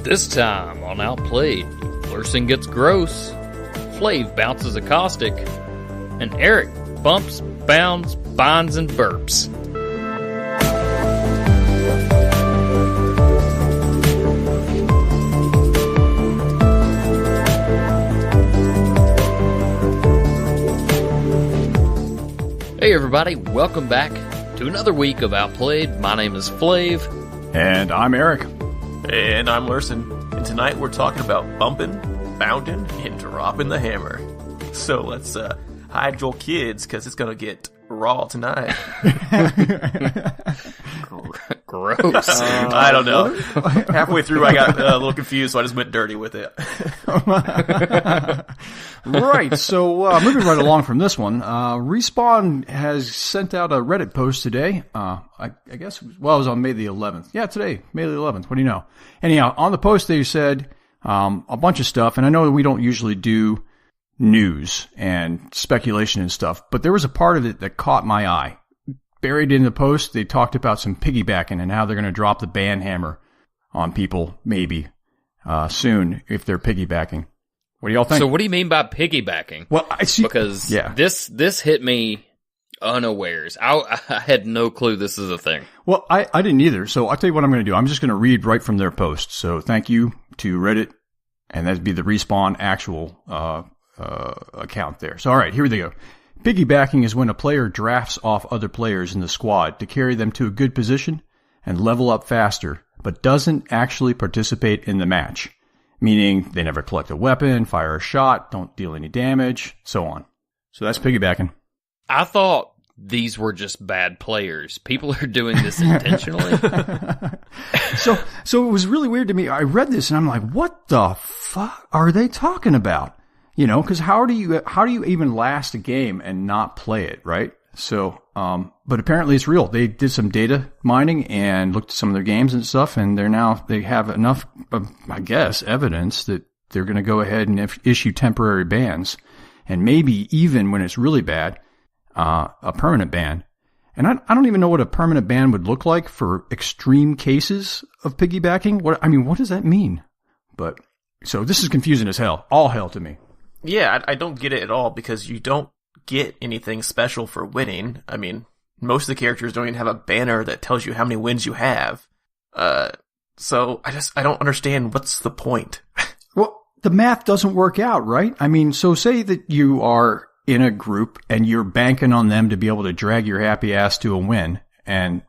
This time on Outplayed, Lursen gets gross, Flave bounces a caustic, and Errik bumps, bounds, binds, and burps. Hey everybody, welcome back to another week of Outplayed. My name is Flave. And I'm Errik. And I'm Lursen. And tonight we're talking about bumping, bounding, and dropping the hammer. So let's hide your kids, because it's going to get raw tonight. Gross. I don't know. Halfway through I got a little confused, so I just went dirty with it. Right, so moving right along from this one, Respawn has sent out a Reddit post today. I guess, it was on May the 11th. Yeah, today, May the 11th. What do you know? Anyhow, on the post they said a bunch of stuff, and I know we don't usually do news and speculation and stuff, but there was a part of it that caught my eye. Buried in the post, they talked about some piggybacking and how they're going to drop the ban hammer on people, maybe, soon, if they're piggybacking. What do y'all think? So what do you mean by piggybacking? Well, I see. Because this hit me unawares. I had no clue this is a thing. Well, I didn't either. So I'll tell you what I'm going to do. I'm just going to read right from their post. So thank you to Reddit, and that'd be the Respawn actual account there. So all right, here we go. Piggybacking is when a player drafts off other players in the squad to carry them to a good position and level up faster, but doesn't actually participate in the match. Meaning they never collect a weapon, fire a shot, don't deal any damage, so on. So that's piggybacking. I thought these were just bad players. People are doing this intentionally. So it was really weird to me. I read this and I'm like, what the fuck are they talking about? You know, because how do you even last a game and not play it, right? So, but apparently it's real. They did some data mining and looked at some of their games and stuff, and they have enough, I guess, evidence that they're going to go ahead and issue temporary bans, and maybe even when it's really bad, a permanent ban. And I don't even know what a permanent ban would look like for extreme cases of piggybacking. What does that mean? But so this is confusing as hell. All hell to me. Yeah, I don't get it at all, because you don't get anything special for winning. I mean, most of the characters don't even have a banner that tells you how many wins you have. So I don't understand what's the point. Well, the math doesn't work out, right? I mean, so say that you are in a group and you're banking on them to be able to drag your happy ass to a win, and,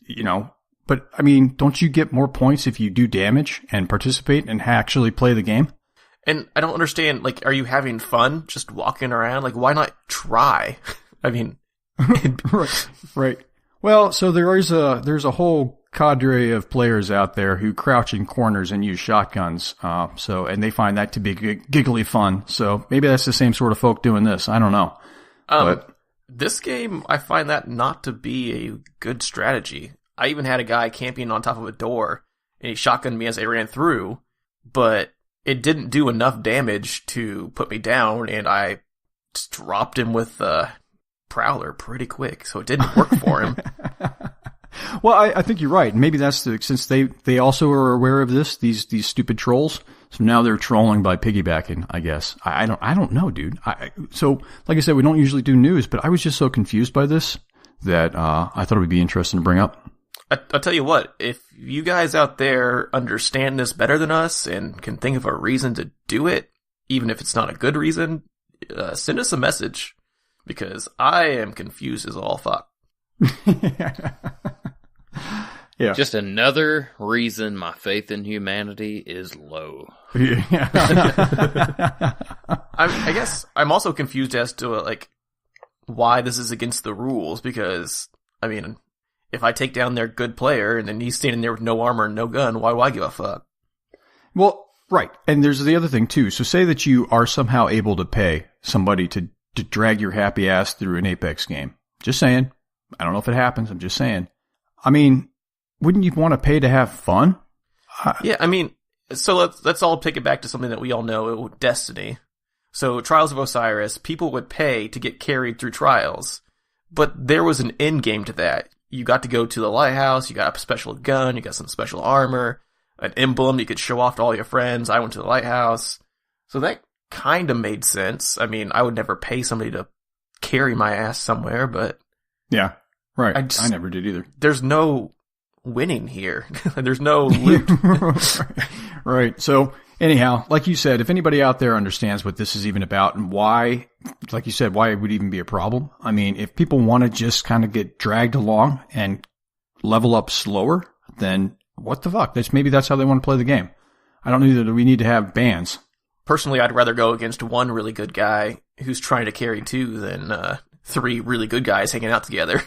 you know, but I mean, don't you get more points if you do damage and participate and actually play the game? And I don't understand, like, are you having fun just walking around? Like, why not try? I mean... Right. Well, so there's a whole cadre of players out there who crouch in corners and use shotguns. And they find that to be giggly fun. So maybe that's the same sort of folk doing this. I don't know. But this game, I find that not to be a good strategy. I even had a guy camping on top of a door, and he shotgunned me as I ran through, but it didn't do enough damage to put me down, and I just dropped him with the Prowler pretty quick, so it didn't work for him. Well, I think you're right. Maybe that's since they also are aware of this, these stupid trolls, so now they're trolling by piggybacking, I guess. I don't know, dude. So, like I said, we don't usually do news, but I was just so confused by this that I thought it would be interesting to bring up. I'll tell you what, if you guys out there understand this better than us and can think of a reason to do it, even if it's not a good reason, send us a message, because I am confused as all fuck. Yeah. Just another reason my faith in humanity is low. Yeah. I guess I'm also confused as to, like, why this is against the rules, because, I mean... if I take down their good player and then he's standing there with no armor and no gun, why do I give a fuck? Well, right. And there's the other thing too. So say that you are somehow able to pay somebody to drag your happy ass through an Apex game. Just saying. I don't know if it happens. I'm just saying. I mean, wouldn't you want to pay to have fun? Yeah, I mean, so let's all take it back to something that we all know, Destiny. So Trials of Osiris, people would pay to get carried through Trials, but there was an end game to that. You got to go to the lighthouse, you got a special gun, you got some special armor. an emblem you could show off to all your friends. I went to the lighthouse. So that kind of made sense. I mean, I would never pay somebody to carry my ass somewhere, but... Yeah, right. I never did either. There's no winning here. There's no loot. Right. So, anyhow, like you said, if anybody out there understands what this is even about and why, like you said, why it would even be a problem. I mean, if people want to just kind of get dragged along and level up slower, then what the fuck? Maybe that's how they want to play the game. I don't know that we need to have bans. Personally, I'd rather go against one really good guy who's trying to carry two than 3 really good guys hanging out together.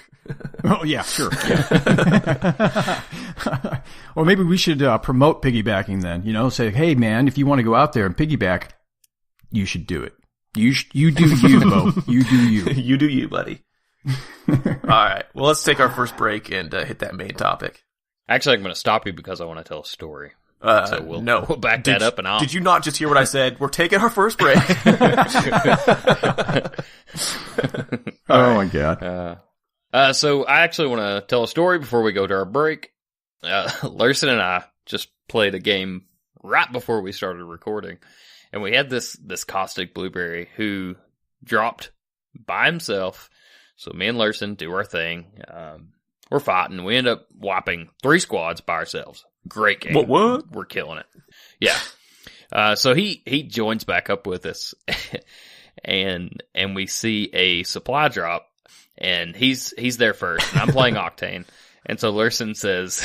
Oh, yeah, sure. Yeah. Or maybe we should promote piggybacking then. You know, say, hey, man, if you want to go out there and piggyback, you should do it. You do you, Bo. You do you. You do you, buddy. All right. Well, let's take our first break and hit that main topic. Actually, I'm going to stop you because I want to tell a story. So we'll back that up and I'll... Did you not just hear what I said? We're taking our first break. Oh, my God. So I actually want to tell a story before we go to our break. Lursen and I just played a game right before we started recording. And we had this caustic blueberry who dropped by himself. So me and Lursen do our thing. We're fighting. We end up wiping 3 squads by ourselves. Great game. What? We're killing it. Yeah. So he joins back up with us and we see a supply drop and he's there first and I'm playing Octane. And so Lursen says,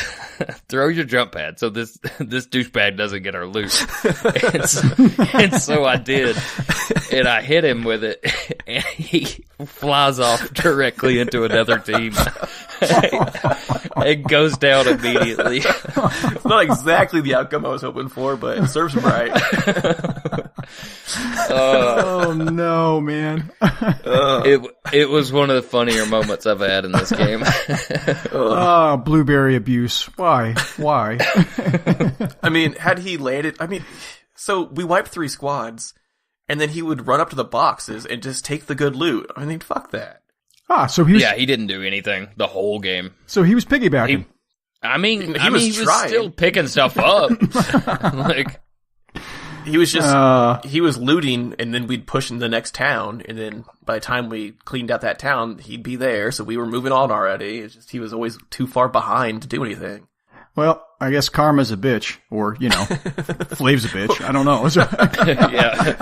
throw your jump pad so this douchebag doesn't get our loot. and so I did. And I hit him with it and he flies off directly into another team. It goes down immediately. It's not exactly the outcome I was hoping for, but it serves him right. Oh no, man. It was one of the funnier moments I've had in this game. Oh, blueberry abuse. Why? I mean, had he landed... I mean, so we wiped 3 squads, and then he would run up to the boxes and just take the good loot. I mean, fuck that. So he was... Yeah, he didn't do anything the whole game. So he was piggybacking. He was still picking stuff up. Like... He was just, he was looting, and then we'd push into the next town, and then by the time we cleaned out that town, he'd be there, so we were moving on already. It's just, he was always too far behind to do anything. Well, I guess karma's a bitch, or, you know, Flave's a bitch. I don't know. Yeah.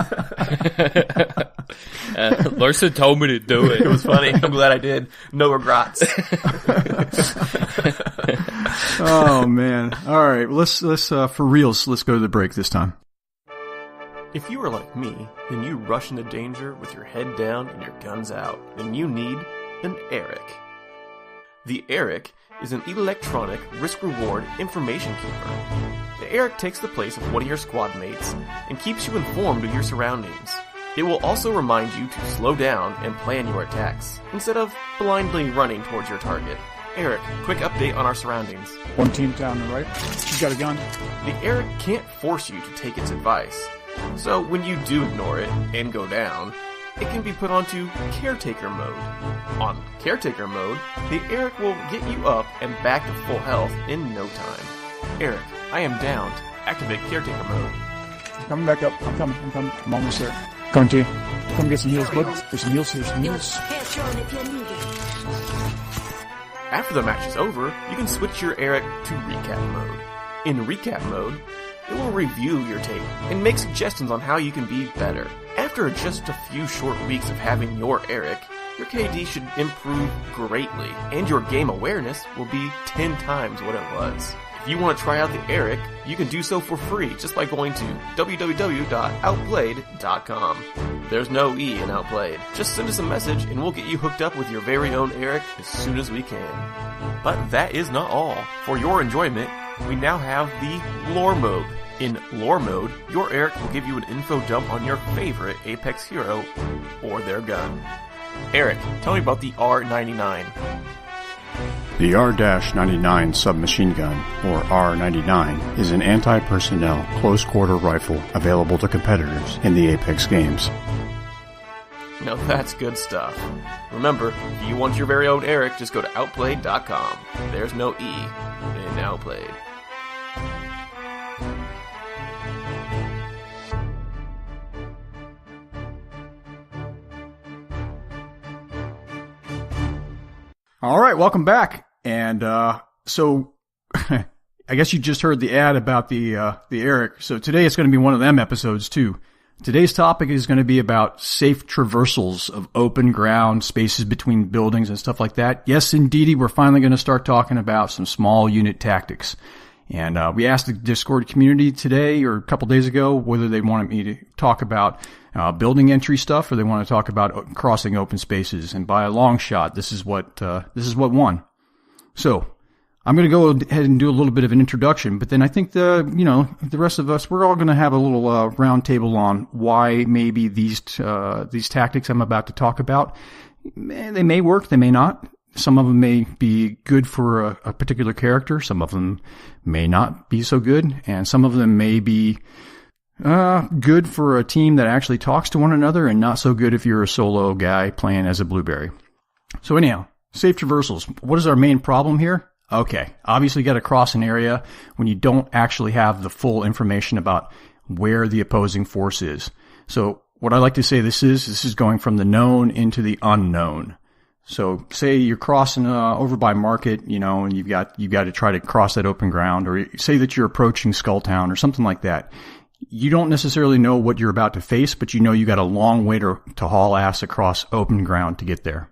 Lursen told me to do it. It was funny. I'm glad I did. No regrets. Oh, man. All right. Let's for reals, let's go to the break this time. If you are like me, and you rush into danger with your head down and your guns out, then you need an Errik. The Errik is an electronic risk-reward information keeper. The Errik takes the place of one of your squad mates and keeps you informed of your surroundings. It will also remind you to slow down and plan your attacks, instead of blindly running towards your target. Errik, quick update on our surroundings. One team down the right. She's got a gun. The Errik can't force you to take its advice. So when you do ignore it and go down, it can be put onto Caretaker mode. On Caretaker mode, the Errik will get you up and back to full health in no time. Errik, I am down. Activate Caretaker mode. I'm coming back up. I'm coming. I'm almost there. Coming to you. Come get some heals, bud. There's some heals. After the match is over, you can switch your Errik to Recap mode. In Recap mode, it will review your tape and make suggestions on how you can be better. After just a few short weeks of having your Errik, your KD should improve greatly, and your game awareness will be 10 times what it was. If you want to try out the Errik, you can do so for free just by going to www.outplayed.com. There's no E in Outplayed. Just send us a message and we'll get you hooked up with your very own Errik as soon as we can. But that is not all. For your enjoyment, we now have the Lore Mode. In Lore Mode, your Errik will give you an info dump on your favorite Apex hero or their gun. Errik, tell me about the R99. The R-99 submachine gun, or R99, is an anti-personnel close-quarter rifle available to competitors in the Apex games. Now that's good stuff. Remember, if you want your very own Errik, just go to Outplayed.com. There's no E in Outplayed. All right, welcome back. And so I guess you just heard the ad about the Errik. So today it's going to be one of them episodes too. Today's topic is going to be about safe traversals of open ground, spaces between buildings and stuff like that. Yes, indeedy, we're finally going to start talking about some small unit tactics. And we asked the Discord community today or a couple days ago whether they wanted me to talk about building entry stuff or they want to talk about crossing open spaces. And by a long shot, this is what won. So I'm going to go ahead and do a little bit of an introduction, but then I think the rest of us, we're all going to have a little round table on why maybe these tactics I'm about to talk about, they may work, they may not. Some of them may be good for a particular character. Some of them may not be so good. And some of them may be good for a team that actually talks to one another and not so good if you're a solo guy playing as a blueberry. So anyhow, safe traversals. What is our main problem here? Okay, obviously you got to cross an area when you don't actually have the full information about where the opposing force is. So what I like to say this is going from the known into the unknown. So say you're crossing over by Market, and you've got to try to cross that open ground, or say that you're approaching Skulltown or something like that. You don't necessarily know what you're about to face, but you got a long way to haul ass across open ground to get there.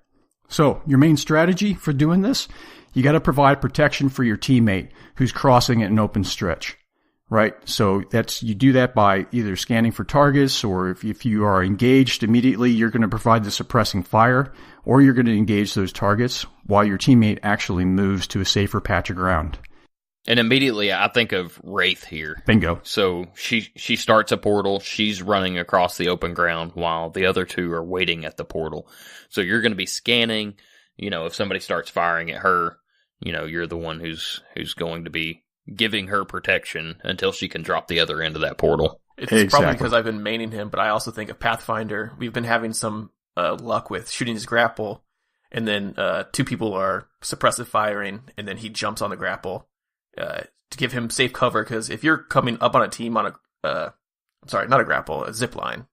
So your main strategy for doing this, you got to provide protection for your teammate who's crossing at an open stretch. Right? So you do that by either scanning for targets, or if you are engaged immediately, you're going to provide the suppressing fire, or you're going to engage those targets while your teammate actually moves to a safer patch of ground. And immediately I think of Wraith here. Bingo. So she starts a portal, she's running across the open ground while the other two are waiting at the portal. So you're going to be scanning, if somebody starts firing at her, you're the one who's going to be giving her protection until she can drop the other end of that portal. It's Exactly. probably because I've been maining him, but I also think of Pathfinder. We've been having some luck with shooting his grapple, and then two people are suppressive firing, and then he jumps on the grapple to give him safe cover, because if you're coming up on a team on not a grapple, a zip line.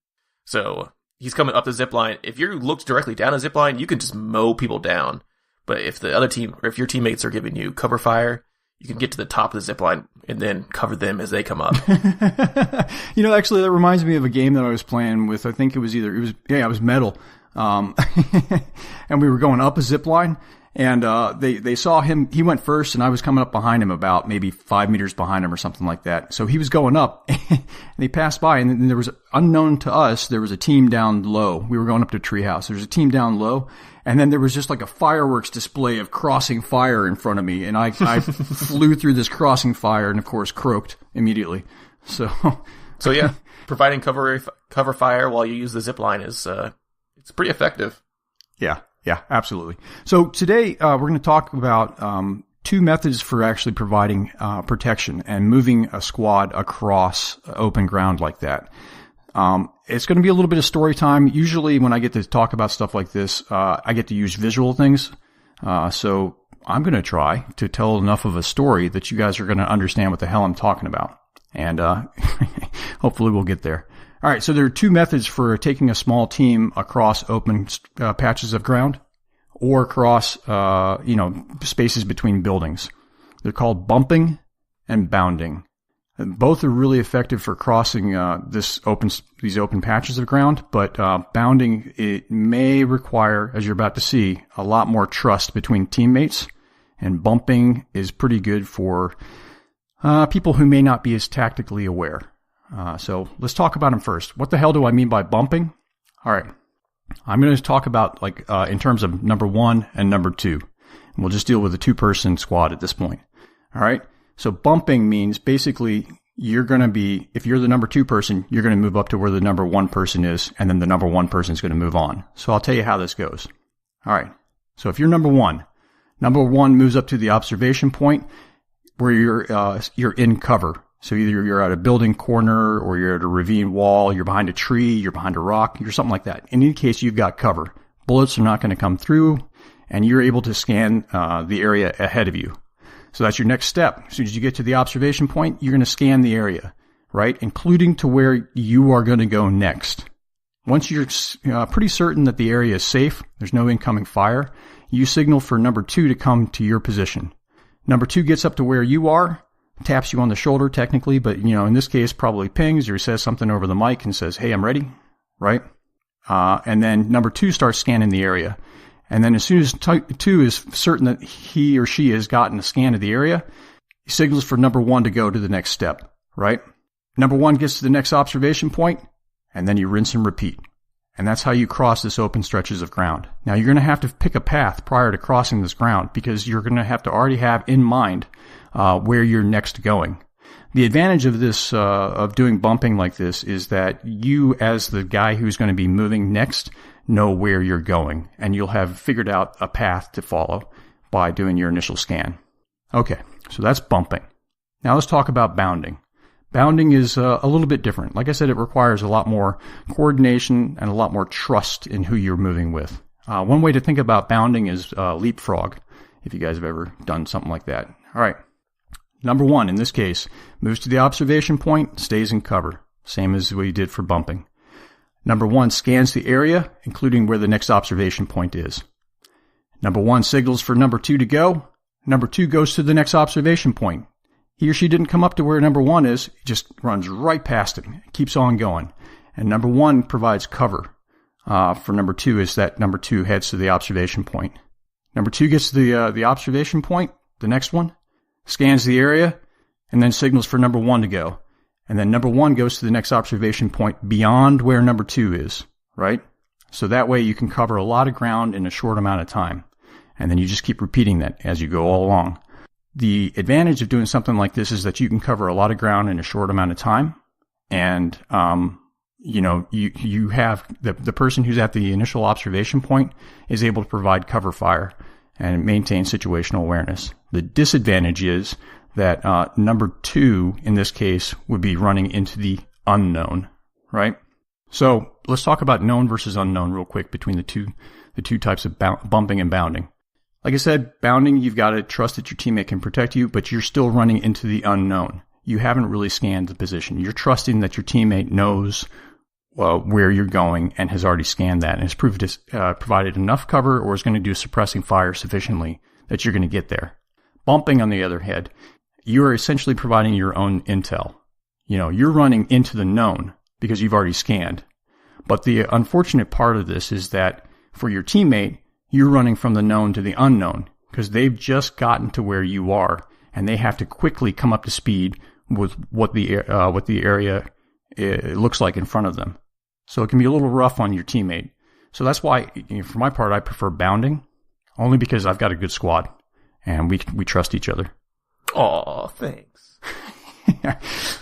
So he's coming up the zip line. If you look directly down a zip line, you can just mow people down. But if the other team, or if your teammates are giving you cover fire, you can get to the top of the zip line and then cover them as they come up. Actually, that reminds me of a game that I was playing with. I think it was Metal. And we were going up a zip line, and they saw him. He went first, and I was coming up behind him, about maybe 5 meters behind him or something like that. So he was going up, and he passed by, and then there was, unknown to us, there was a team down low. We were going up to Treehouse. There was a team down low. And then there was just like a fireworks display of crossing fire in front of me. And I flew through this crossing fire and, of course, croaked immediately. So yeah, providing cover fire while you use the zip line is it's pretty effective. Yeah, absolutely. So today we're going to talk about two methods for actually providing protection and moving a squad across open ground like that. It's going to be a little bit of story time. Usually when I get to talk about stuff like this, I get to use visual things. So I'm going to try to tell enough of a story that you guys are going to understand what the hell I'm talking about. And, hopefully we'll get there. All right. So there are two methods for taking a small team across open patches of ground or across, spaces between buildings. They're called bumping and bounding. Both are really effective for crossing these open patches of ground, but bounding, it may require, as you're about to see, a lot more trust between teammates, and bumping is pretty good for people who may not be as tactically aware. So let's talk about them first. What the hell do I mean by bumping? All right, I'm going to talk about in terms of number 1 and number 2, and we'll just deal with a 2-person squad at this point. All right. So bumping means basically you're going to be, if you're the number 2 person, you're going to move up to where the number 1 person is, and then the number 1 person is going to move on. So I'll tell you how this goes. All right. So if you're number 1 moves up to the observation point where you're in cover. So either you're at a building corner, or you're at a ravine wall, you're behind a tree, you're behind a rock, you're something like that. In any case, you've got cover. Bullets are not going to come through, and you're able to scan the area ahead of you. So that's your next step. As soon as you get to the observation point, you're going to scan the area, right? Including to where you are going to go next. Once you're pretty certain that the area is safe, there's no incoming fire, you signal for number 2 to come to your position. Number 2 gets up to where you are, taps you on the shoulder technically, but in this case probably pings or says something over the mic and says, "Hey, I'm ready," right? And then number 2 starts scanning the area. And then as soon as 2 is certain that he or she has gotten a scan of the area, he signals for number 1 to go to the next step, right? Number 1 gets to the next observation point, and then you rinse and repeat. And that's how you cross this open stretches of ground. Now, you're going to have to pick a path prior to crossing this ground because you're going to have to already have in mind where you're next going. The advantage of this, of doing bumping like this, is that you, as the guy who's going to be moving next, know where you're going, and you'll have figured out a path to follow by doing your initial scan. Okay, so that's bumping. Now let's talk about bounding. Bounding is a little bit different. Like I said, it requires a lot more coordination and a lot more trust in who you're moving with. One way to think about bounding is leapfrog, if you guys have ever done something like that. All right. Number 1, in this case, moves to the observation point, stays in cover, same as we did for bumping. Number 1 scans the area, including where the next observation point is. Number 1 signals for number 2 to go. Number 2 goes to the next observation point. He or she didn't come up to where number 1 is, just runs right past him, keeps on going. And number 1 provides cover for number 2 as that number 2 heads to the observation point. Number 2 gets to the observation point, the next one, scans the area, and then signals for number 1 to go. And then number 1 goes to the next observation point beyond where number 2 is, right? So that way you can cover a lot of ground in a short amount of time. And then you just keep repeating that as you go all along. The advantage of doing something like this is that you can cover a lot of ground in a short amount of time. And, you have the person who's at the initial observation point is able to provide cover fire and maintain situational awareness. The disadvantage is that number 2, in this case, would be running into the unknown, right? So let's talk about known versus unknown real quick between the two types of bumping and bounding. Like I said, bounding, you've got to trust that your teammate can protect you, but you're still running into the unknown. You haven't really scanned the position. You're trusting that your teammate knows where you're going and has already scanned that and has provided enough cover or is going to do suppressing fire sufficiently that you're going to get there. Bumping, on the other hand, you are essentially providing your own intel. You're running into the known because you've already scanned. But the unfortunate part of this is that for your teammate, you're running from the known to the unknown because they've just gotten to where you are and they have to quickly come up to speed with what the area looks like in front of them. So it can be a little rough on your teammate. So that's why, for my part, I prefer bounding, only because I've got a good squad and we trust each other. Aw, thanks.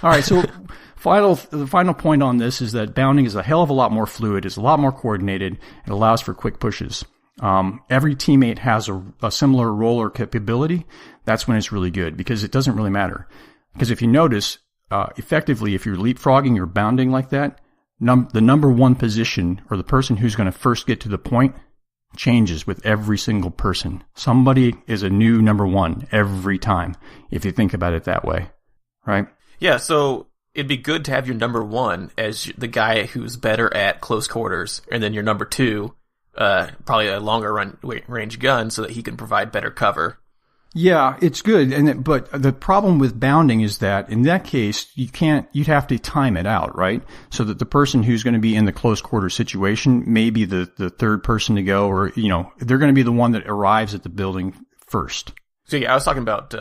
All right, so the final point on this is that bounding is a hell of a lot more fluid, it's a lot more coordinated, it allows for quick pushes. Every teammate has a similar roller capability. That's when it's really good because it doesn't really matter. Because if you notice, effectively, if you're leapfrogging or bounding like that, the number 1 position or the person who's going to first get to the point changes with every single person. Somebody is a new number 1 every time, if you think about it that way, right? Yeah, so it'd be good to have your number 1 as the guy who's better at close quarters, and then your number 2, probably a longer range gun so that he can provide better cover. Yeah, it's good. But the problem with bounding is that in that case, you'd have to time it out, right? So that the person who's going to be in the close quarter situation may be the third person to go, or, they're going to be the one that arrives at the building first. So yeah, I was talking about,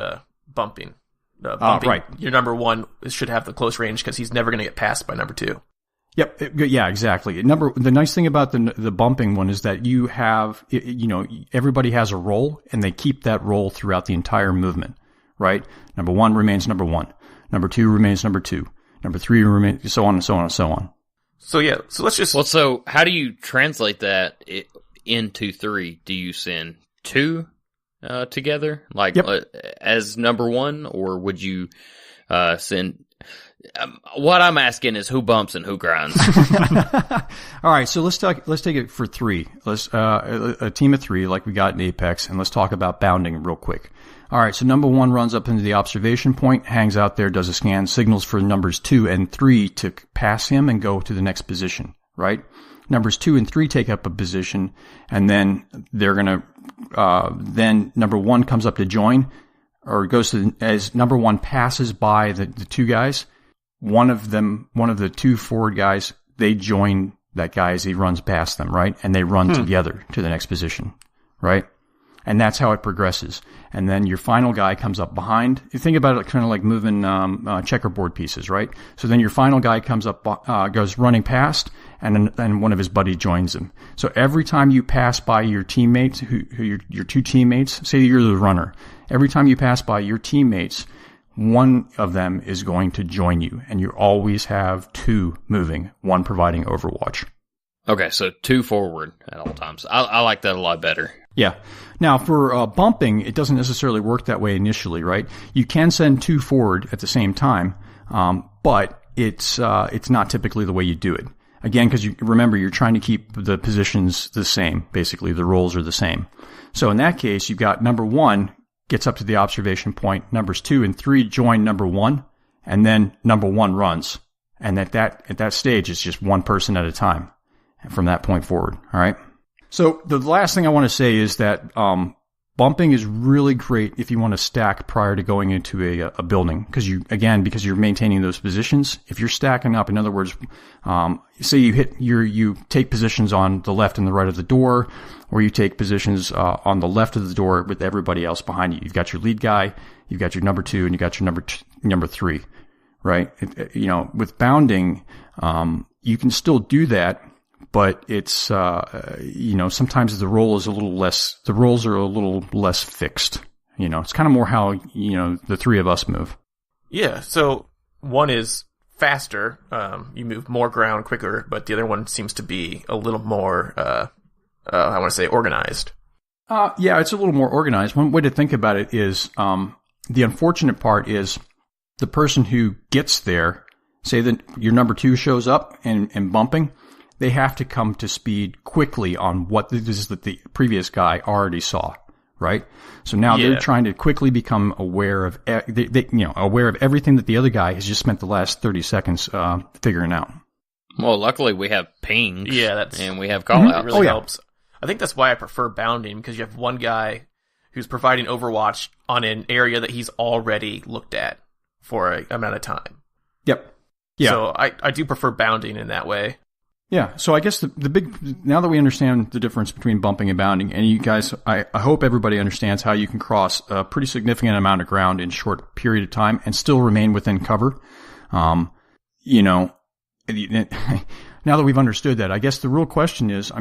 bumping. Bumping. Right. Your number 1 should have the close range because he's never going to get passed by number 2. Yep. Yeah, exactly. The nice thing about the bumping one is that you have, everybody has a role and they keep that role throughout the entire movement, right? Number 1 remains number 1. Number 2 remains number 2. Number 3 remains so on and so on and so on. So yeah, so let's just... Well, so how do you translate that into 3? Do you send 2 together, like as number 1, or would you send... what I'm asking is who bumps and who grinds. All right, so let's take it for 3. Let's a team of 3 like we got in Apex, and let's talk about bounding real quick. All right, so number 1 runs up into the observation point, hangs out there, does a scan, signals for numbers 2 and 3 to pass him and go to the next position, right? numbers 2 and 3 take up a position, and then they're going to, then number 1 comes up to join, or goes to, as number 1 passes by the 2 guys, one of the 2 forward guys, they join that guy as he runs past them, right? And they run together to the next position, right? And that's how it progresses. And then your final guy comes up behind. You think about it kind of like moving checkerboard pieces, right? So then your final guy comes up, goes running past, and then one of his buddies joins him. So every time you pass by your teammates, your 2 teammates, say you're the runner, every time you pass by your teammates, one of them is going to join you, and you always have 2 moving, 1 providing overwatch. Okay, so 2 forward at all times. I like that a lot better. Yeah. Now, for bumping, it doesn't necessarily work that way initially, right? You can send 2 forward at the same time, but it's not typically the way you do it. Again, because remember, you're trying to keep the positions the same. Basically, the roles are the same. So in that case, you've got number 1 gets up to the observation point, numbers 2 and 3 join number 1, and then number 1 runs. And at that stage, it's just 1 person at a time from that point forward. All right. So the last thing I want to say is that bumping is really great if you want to stack prior to going into a building, because you're maintaining those positions. If you're stacking up, in other words, say you take positions on the left and the right of the door, or you take positions on the left of the door with everybody else behind you. You've got your lead guy, you've got your number 2, and you've got your number 3, right? With bounding, you can still do that. But it's, sometimes the roles are a little less fixed. It's kind of more how, the 3 of us move. Yeah. So one is faster. You move more ground quicker, but the other one seems to be a little more, I want to say organized. Yeah, it's a little more organized. One way to think about it is, the unfortunate part is the person who gets there, say that your number 2 shows up and bumping, they have to come to speed quickly on what it is that the previous guy already saw, right? So now they're trying to quickly become aware of, aware of everything that the other guy has just spent the last 30 seconds figuring out. Well, luckily we have pings. Yeah, and we have call-outs. It really helps. I think that's why I prefer bounding, because you have one guy who's providing overwatch on an area that he's already looked at for an amount of time. Yep. Yeah. So I do prefer bounding in that way. Yeah, so I guess the big, now that we understand the difference between bumping and bounding, and you guys, I hope everybody understands how you can cross a pretty significant amount of ground in a short period of time and still remain within cover. Now that we've understood that, I guess the real question is,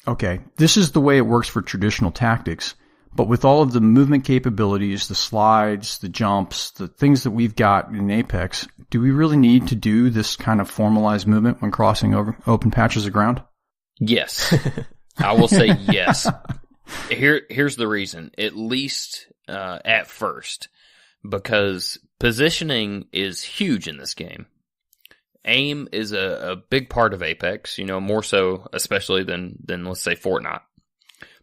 okay, this is the way it works for traditional tactics, but with all of the movement capabilities, the slides, the jumps, the things that we've got in Apex, do we really need to do this kind of formalized movement when crossing over open patches of ground? Yes. I will say yes. Here's the reason, at least at first, because positioning is huge in this game. Aim is a big part of Apex, more so especially than let's say Fortnite.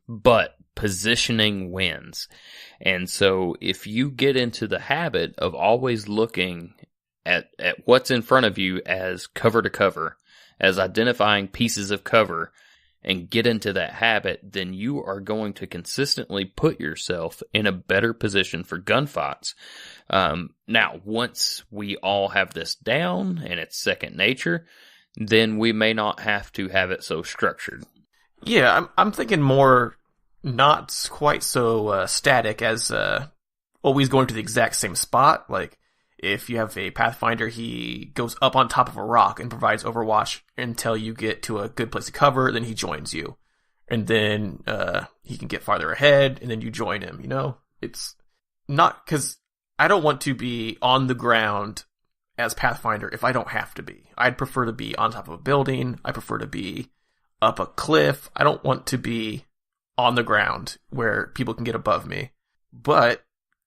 But positioning wins. And so if you get into the habit of always looking at what's in front of you as cover to cover, as identifying pieces of cover, and get into that habit, then you are going to consistently put yourself in a better position for gunfights. Now, once we all have this down and it's second nature, then we may not have to have it so structured. Yeah, I'm thinking more not quite so static as always going to the exact same spot. Like, if you have a Pathfinder, he goes up on top of a rock and provides overwatch until you get to a good place to cover, then he joins you. And then he can get farther ahead, and then you join him, It's not, because I don't want to be on the ground as Pathfinder if I don't have to be. I'd prefer to be on top of a building. I prefer to be up a cliff. I don't want to be on the ground where people can get above me. But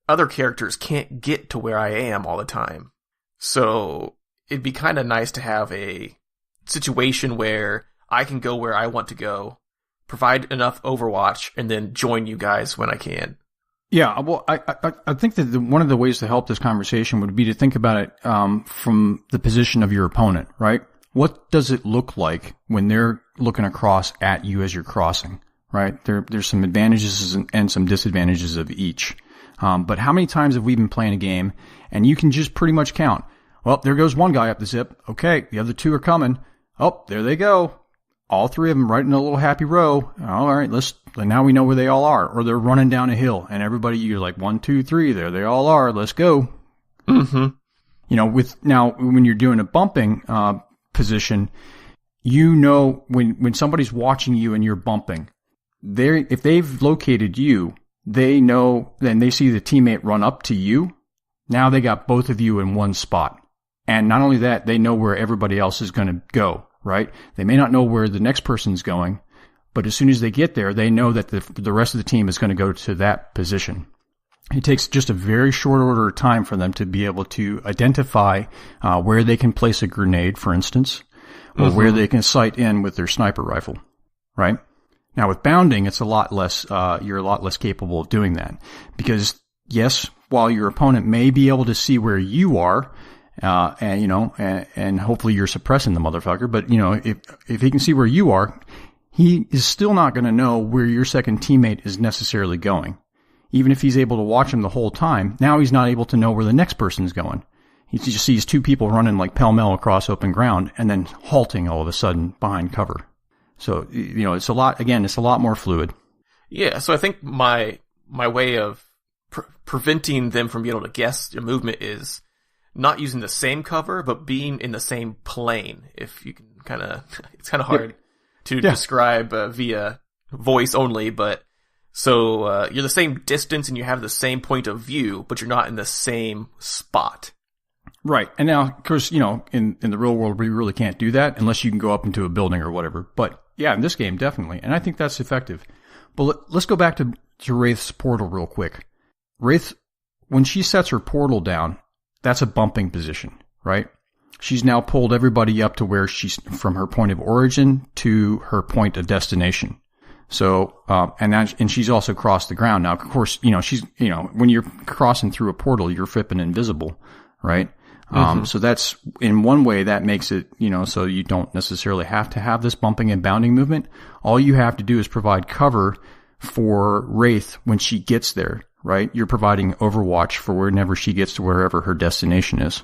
other characters can't get to where I am all the time. So it'd be kind of nice to have a situation where I can go where I want to go, provide enough overwatch, and then join you guys when I can. Yeah, well, I think that one of the ways to help this conversation would be to think about it from the position of your opponent, right? what does it look like when they're looking across at you as you're crossing, right? There's some advantages and some disadvantages of each. But how many times have we been playing a game and you can just pretty much count, well, there goes one guy up the zip. Okay, the other two are coming. Oh, there they go. All three of them right in a little happy row. All right, now we know where they all are. Or they're running down a hill and everybody, you're like, 1, 2, 3, there they all are. Let's go. Mm-hmm. You know, when you're doing a bumping, position, you know, when somebody's watching you and you're bumping, if they've located you, they know, then they see the teammate run up to you. Now they got both of you in one spot. And not only that, they know where everybody else is going to go, right? They may not know where the next person's going, but as soon as they get there, they know that the rest of the team is going to go to that position. It takes just a very short order of time for them to be able to identify where they can place a grenade, for instance, or where they can sight in with their sniper rifle, right? Now with bounding, it's a lot less, you're a lot less capable of doing that because yes, while your opponent may be able to see where you are, and hopefully you're suppressing the motherfucker, but you know, if he can see where you are, he is still not going to know where your second teammate is necessarily going. Even if he's able to watch him the whole time, now he's not able to know where the next person's going. He just sees two people running like pell-mell across open ground and then halting all of a sudden behind cover. So, you know, it's a lot more fluid. Yeah, so I think my way of preventing them from being able to guess your movement is not using the same cover, but being in the same plane. If you can it's kind of hard to describe via voice only, but so you're the same distance and you have the same point of view, but you're not in the same spot. Right. And now, of course, you know, in the real world, we really can't do that unless you can go up into a building or whatever. But yeah, in this game, definitely. And I think that's effective. But let's go back to Wraith's portal real quick. Wraith, when she sets her portal down, that's a bumping position, right? She's now pulled everybody up to where she's from her point of origin to her point of destination. So, and she's also crossed the ground. Now, of course, you know, when you're crossing through a portal, you're flipping invisible, right? So that's, in one way, that makes it, you know, so you don't necessarily have to have this bumping and bounding movement. All you have to do is provide cover for Wraith when she gets there, right? You're providing overwatch for whenever she gets to wherever her destination is.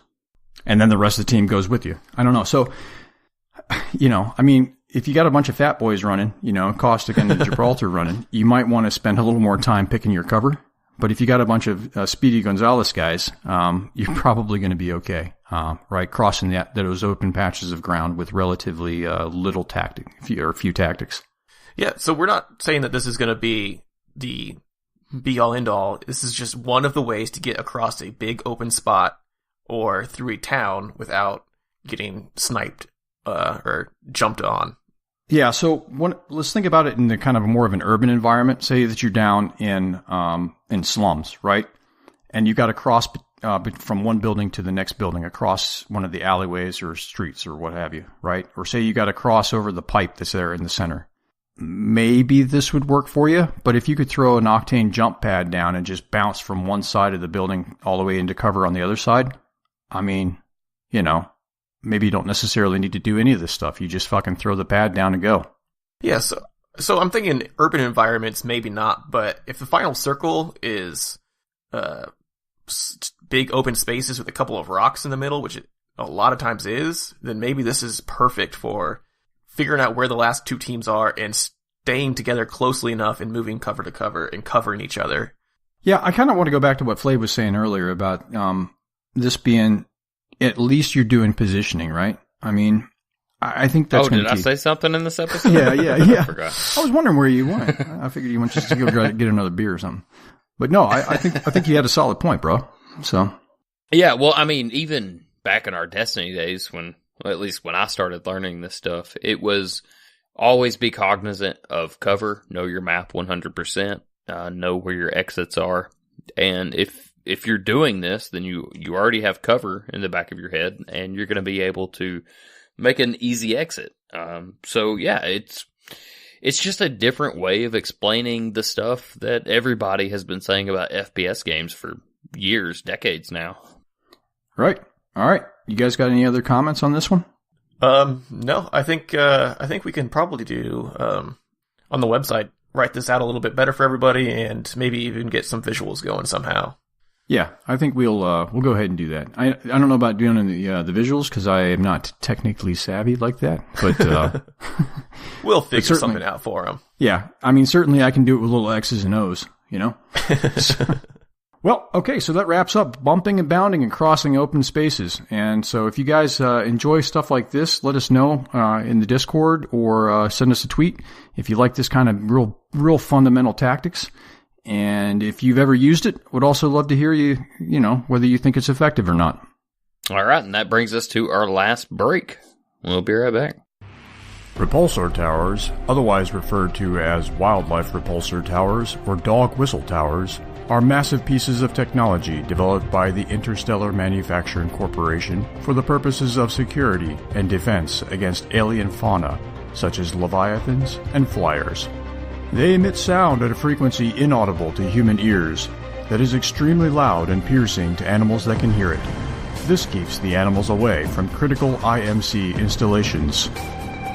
And then the rest of the team goes with you. I don't know. So, you know, I mean, if you got a bunch of fat boys running, you know, Caustic and Gibraltar running, you might want to spend a little more time picking your cover. But if you got a bunch of Speedy Gonzalez guys, you're probably going to be okay, right? Crossing those open patches of ground with relatively little tactic, or few tactics. Yeah, so we're not saying that this is going to be the be-all, end-all. This is just one of the ways to get across a big open spot or through a town without getting sniped or jumped on. Yeah, so let's think about it in the kind of more of an urban environment. Say that you're down in slums, right? And you got to cross from one building to the next building, across one of the alleyways or streets or what have you, right? Or say you got to cross over the pipe that's there in the center. Maybe this would work for you, but if you could throw an Octane jump pad down and just bounce from one side of the building all the way into cover on the other side, I mean, you know, maybe you don't necessarily need to do any of this stuff. You just fucking throw the pad down and go. Yeah, so I'm thinking urban environments, maybe not, but if the final circle is big open spaces with a couple of rocks in the middle, which it a lot of times is, then maybe this is perfect for figuring out where the last two teams are and staying together closely enough and moving cover to cover and covering each other. Yeah, I kind of want to go back to what Flave was saying earlier about this being, at least you're doing positioning, right? I mean, I think that's did I say something in this episode? Yeah. I forgot. I was wondering where you went. I figured you went just to go try to get another beer or something. But no, I think you had a solid point, bro. So. Yeah, well, I mean, even back in our Destiny days, at least when I started learning this stuff, it was always be cognizant of cover, know your map 100%, know where your exits are. And if you're doing this, then you already have cover in the back of your head, and you're going to be able to make an easy exit. So yeah, it's just a different way of explaining the stuff that everybody has been saying about FPS games for years, decades now. Right. All right. You guys got any other comments on this one? No, I think we can probably do, on the website, write this out a little bit better for everybody and maybe even get some visuals going somehow. Yeah, I think we'll go ahead and do that. I don't know about doing the visuals because I am not technically savvy like that, but we'll figure something out for them. Yeah, I mean, certainly I can do it with little X's and O's, you know? Well, okay, so that wraps up bumping and bounding and crossing open spaces. And so if you guys enjoy stuff like this, let us know in the Discord or send us a tweet if you like this kind of real fundamental tactics. And if you've ever used it, would also love to hear you know, whether you think it's effective or not. All right, and that brings us to our last break. We'll be right back. Repulsor towers, otherwise referred to as wildlife repulsor towers or dog whistle towers, are massive pieces of technology developed by the Interstellar Manufacturing Corporation for the purposes of security and defense against alien fauna, such as leviathans and flyers. They emit sound at a frequency inaudible to human ears that is extremely loud and piercing to animals that can hear it. This keeps the animals away from critical IMC installations.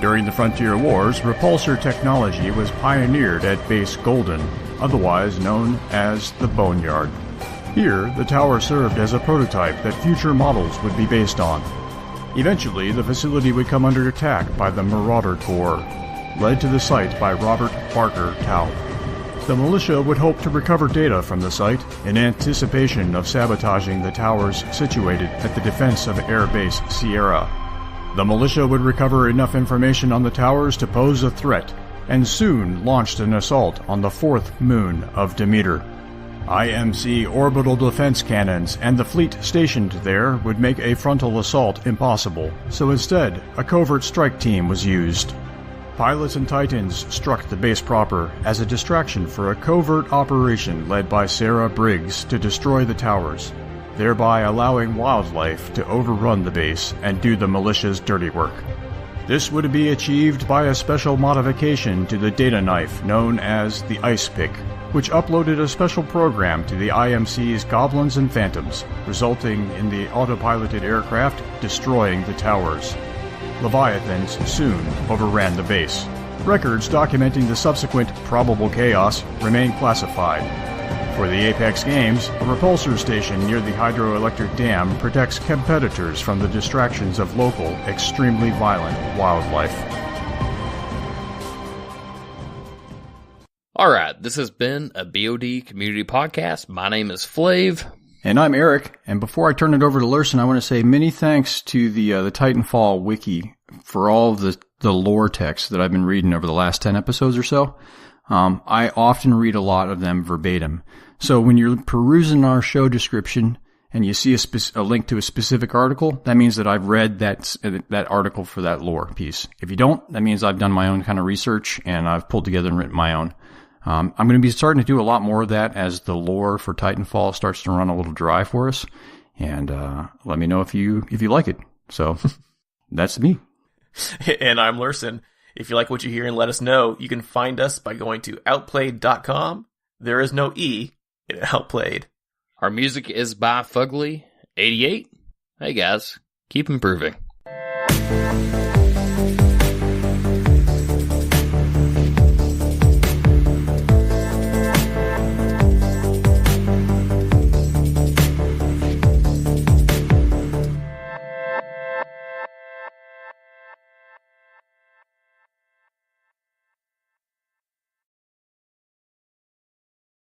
During the Frontier Wars, repulsor technology was pioneered at Base Golden, otherwise known as the Boneyard. Here, the tower served as a prototype that future models would be based on. Eventually, the facility would come under attack by the Marauder Corps, led to the site by Robert Barker Taub. The militia would hope to recover data from the site in anticipation of sabotaging the towers situated at the defense of Air Base Sierra. The militia would recover enough information on the towers to pose a threat, and soon launched an assault on the fourth moon of Demeter. IMC orbital defense cannons and the fleet stationed there would make a frontal assault impossible, so instead, a covert strike team was used. Pilots and Titans struck the base proper as a distraction for a covert operation led by Sarah Briggs to destroy the towers, thereby allowing wildlife to overrun the base and do the militia's dirty work. This would be achieved by a special modification to the data knife known as the Ice Pick, which uploaded a special program to the IMC's Goblins and Phantoms, resulting in the autopiloted aircraft destroying the towers. Leviathans soon overran the base. Records documenting the subsequent probable chaos remain classified. For the Apex games, a repulsor station near the hydroelectric dam protects competitors from the distractions of local, extremely violent wildlife. All right, this has been a BOD Community Podcast. My name is Flave. And I'm Errik, and before I turn it over to Lursen, I want to say many thanks to the Titanfall wiki for all of the lore text that I've been reading over the last 10 episodes or so. I often read a lot of them verbatim. So when you're perusing our show description and you see a link to a specific article, that means that I've read that article for that lore piece. If you don't, that means I've done my own kind of research and I've pulled together and written my own. I'm going to be starting to do a lot more of that as the lore for Titanfall starts to run a little dry for us. And let me know if you like it. So that's me. And I'm Lursen. If you like what you hear and let us know, you can find us by going to outplayed.com. There is no E in Outplayed. Our music is by Fugly88. Hey guys, keep improving.